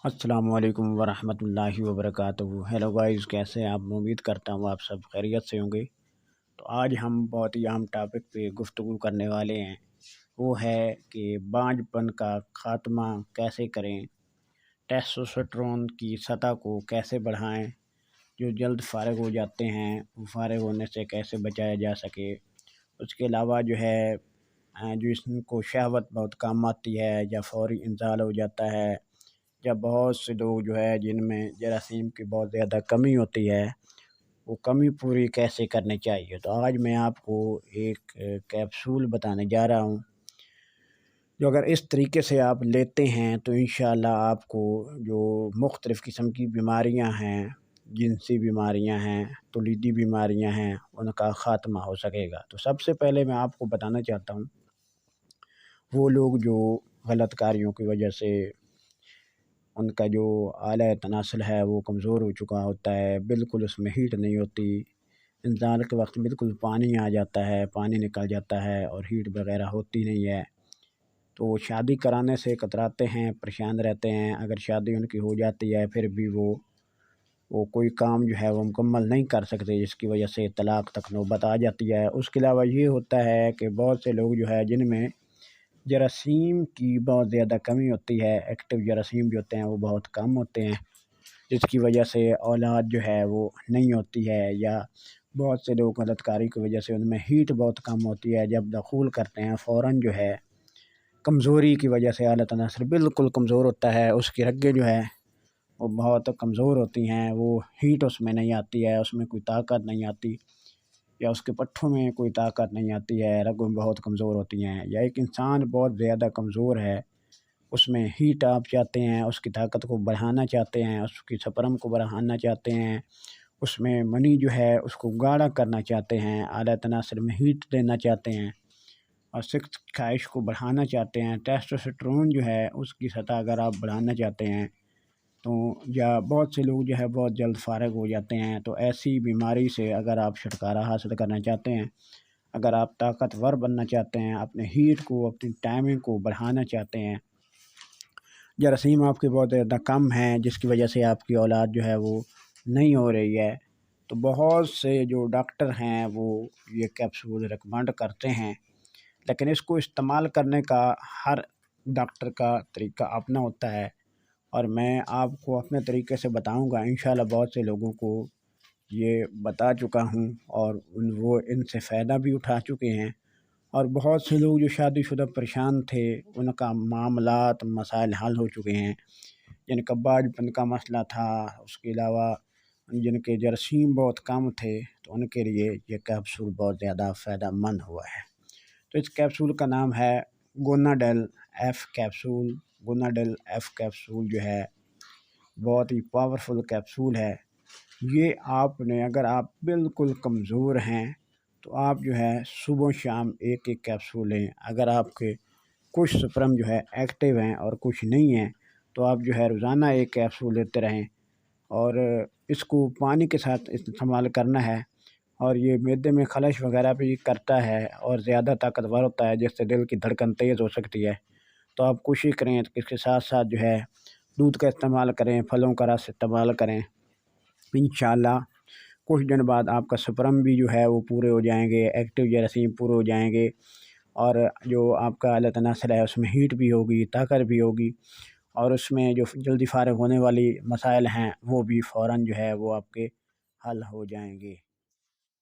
السلام علیکم ورحمۃ اللہ وبرکاتہ۔ ہیلو گائز، کیسے ہیں آپ؟ امید کرتا ہوں آپ سب خیریت سے ہوں گے۔ تو آج ہم بہت ہی اہم ٹاپک پہ گفتگو کرنے والے ہیں، وہ ہے کہ بانجھ پن کا خاتمہ کیسے کریں، ٹیسٹوسٹرون کی سطح کو کیسے بڑھائیں، جو جلد فارغ ہو جاتے ہیں وہ فارغ ہونے سے کیسے بچایا جا سکے۔ اس کے علاوہ جو ہے جو اس کو شہوت بہت کام آتی ہے یا فوری انزال ہو جاتا ہے، یا بہت سے لوگ جو ہے جن میں جراثیم کی بہت زیادہ کمی ہوتی ہے، وہ کمی پوری کیسے کرنی چاہیے۔ تو آج میں آپ کو ایک کیپسول بتانے جا رہا ہوں، جو اگر اس طریقے سے آپ لیتے ہیں تو انشاءاللہ آپ کو جو مختلف قسم کی بیماریاں ہیں، جنسی بیماریاں ہیں، تولیدی بیماریاں ہیں، ان کا خاتمہ ہو سکے گا۔ تو سب سے پہلے میں آپ کو بتانا چاہتا ہوں، وہ لوگ جو غلط کاریوں کی وجہ سے ان کا جو اعلیٰ تناسل ہے وہ کمزور ہو چکا ہوتا ہے، بالکل اس میں ہیٹ نہیں ہوتی، انزال کے وقت بالکل پانی آ جاتا ہے، پانی نکل جاتا ہے اور ہیٹ وغیرہ ہوتی نہیں ہے، تو وہ شادی کرانے سے کتراتے ہیں، پریشان رہتے ہیں۔ اگر شادی ان کی ہو جاتی ہے پھر بھی وہ کوئی کام جو ہے وہ مکمل نہیں کر سکتے، جس کی وجہ سے طلاق تک نوبت آ جاتی ہے۔ اس کے علاوہ یہ ہوتا ہے کہ بہت سے لوگ جو ہے جن میں جراثیم کی بہت زیادہ کمی ہوتی ہے، ایکٹیو جراثیم جو ہوتے ہیں وہ بہت کم ہوتے ہیں، جس کی وجہ سے اولاد جو ہے وہ نہیں ہوتی ہے، یا بہت سے لوگ غلط کاری کی وجہ سے ان میں ہیٹ بہت کم ہوتی ہے، جب دخول کرتے ہیں فوراً جو ہے کمزوری کی وجہ سے اعلیٰ تناسل بالکل کمزور ہوتا ہے، اس کی رگیں جو ہے وہ بہت کمزور ہوتی ہیں، وہ ہیٹ اس میں نہیں آتی ہے، اس میں کوئی طاقت نہیں آتی، یا اس کے پٹھوں میں کوئی طاقت نہیں آتی ہے، رگوں میں بہت کمزور ہوتی ہیں۔ یا ایک انسان بہت زیادہ کمزور ہے، اس میں ہیٹ آپ چاہتے ہیں، اس کی طاقت کو بڑھانا چاہتے ہیں، اس کی سپرم کو بڑھانا چاہتے ہیں، اس میں منی جو ہے اس کو گاڑھا کرنا چاہتے ہیں، اعلیٰ تناسل میں ہیٹ دینا چاہتے ہیں، اور سیکس خواہش کو بڑھانا چاہتے ہیں، ٹیسٹوسٹرون جو ہے اس کی سطح اگر آپ بڑھانا چاہتے ہیں تو، یا بہت سے لوگ جو ہے بہت جلد فارغ ہو جاتے ہیں، تو ایسی بیماری سے اگر آپ چھٹکارا حاصل کرنا چاہتے ہیں، اگر آپ طاقتور بننا چاہتے ہیں، اپنے ہیٹ کو، اپنی ٹائمنگ کو بڑھانا چاہتے ہیں، جراثیم آپ کے بہت زیادہ کم ہیں جس کی وجہ سے آپ کی اولاد جو ہے وہ نہیں ہو رہی ہے، تو بہت سے جو ڈاکٹر ہیں وہ یہ کیپسول ریکمنڈ کرتے ہیں، لیکن اس کو استعمال کرنے کا ہر ڈاکٹر کا طریقہ اپنا ہوتا ہے، اور میں آپ کو اپنے طریقے سے بتاؤں گا۔ انشاءاللہ بہت سے لوگوں کو یہ بتا چکا ہوں اور وہ ان سے فائدہ بھی اٹھا چکے ہیں، اور بہت سے لوگ جو شادی شدہ پریشان تھے ان کا معاملات مسائل حل ہو چکے ہیں، جن کا بانجھ پن کا مسئلہ تھا، اس کے علاوہ جن کے جراثیم بہت کم تھے، تو ان کے لیے یہ کیپسول بہت زیادہ فائدہ مند ہوا ہے۔ تو اس کیپسول کا نام ہے گوناڈیل ایف کیپسول۔ گوناڈیل ایف کیپسول جو ہے بہت ہی پاورفل کیپسول ہے۔ یہ آپ نے، اگر آپ بالکل کمزور ہیں تو آپ جو ہے صبح و شام ایک ایک کیپسول لیں۔ اگر آپ کے کچھ سپرم جو ہے ایکٹیو ہیں اور کچھ نہیں ہیں تو آپ جو ہے روزانہ ایک کیپسول لیتے رہیں، اور اس کو پانی کے ساتھ استعمال کرنا ہے، اور یہ معدے میں خلش وغیرہ بھی کرتا ہے اور زیادہ طاقتور ہوتا ہے، جس سے دل کی دھڑکن تیز ہو سکتی ہے۔ تو آپ کوشش کریں کہ اس کے ساتھ ساتھ جو ہے دودھ کا استعمال کریں، پھلوں کا رس استعمال کریں، انشاءاللہ کچھ دن بعد آپ کا سپرم بھی جو ہے وہ پورے ہو جائیں گے، ایکٹیو جراثیم پورے ہو جائیں گے، اور جو آپ کا اعلیٰ تناسل ہے اس میں ہیٹ بھی ہوگی، طاقت بھی ہوگی، اور اس میں جو جلدی فارغ ہونے والی مسائل ہیں وہ بھی فوراً جو ہے وہ آپ کے حل ہو جائیں گے۔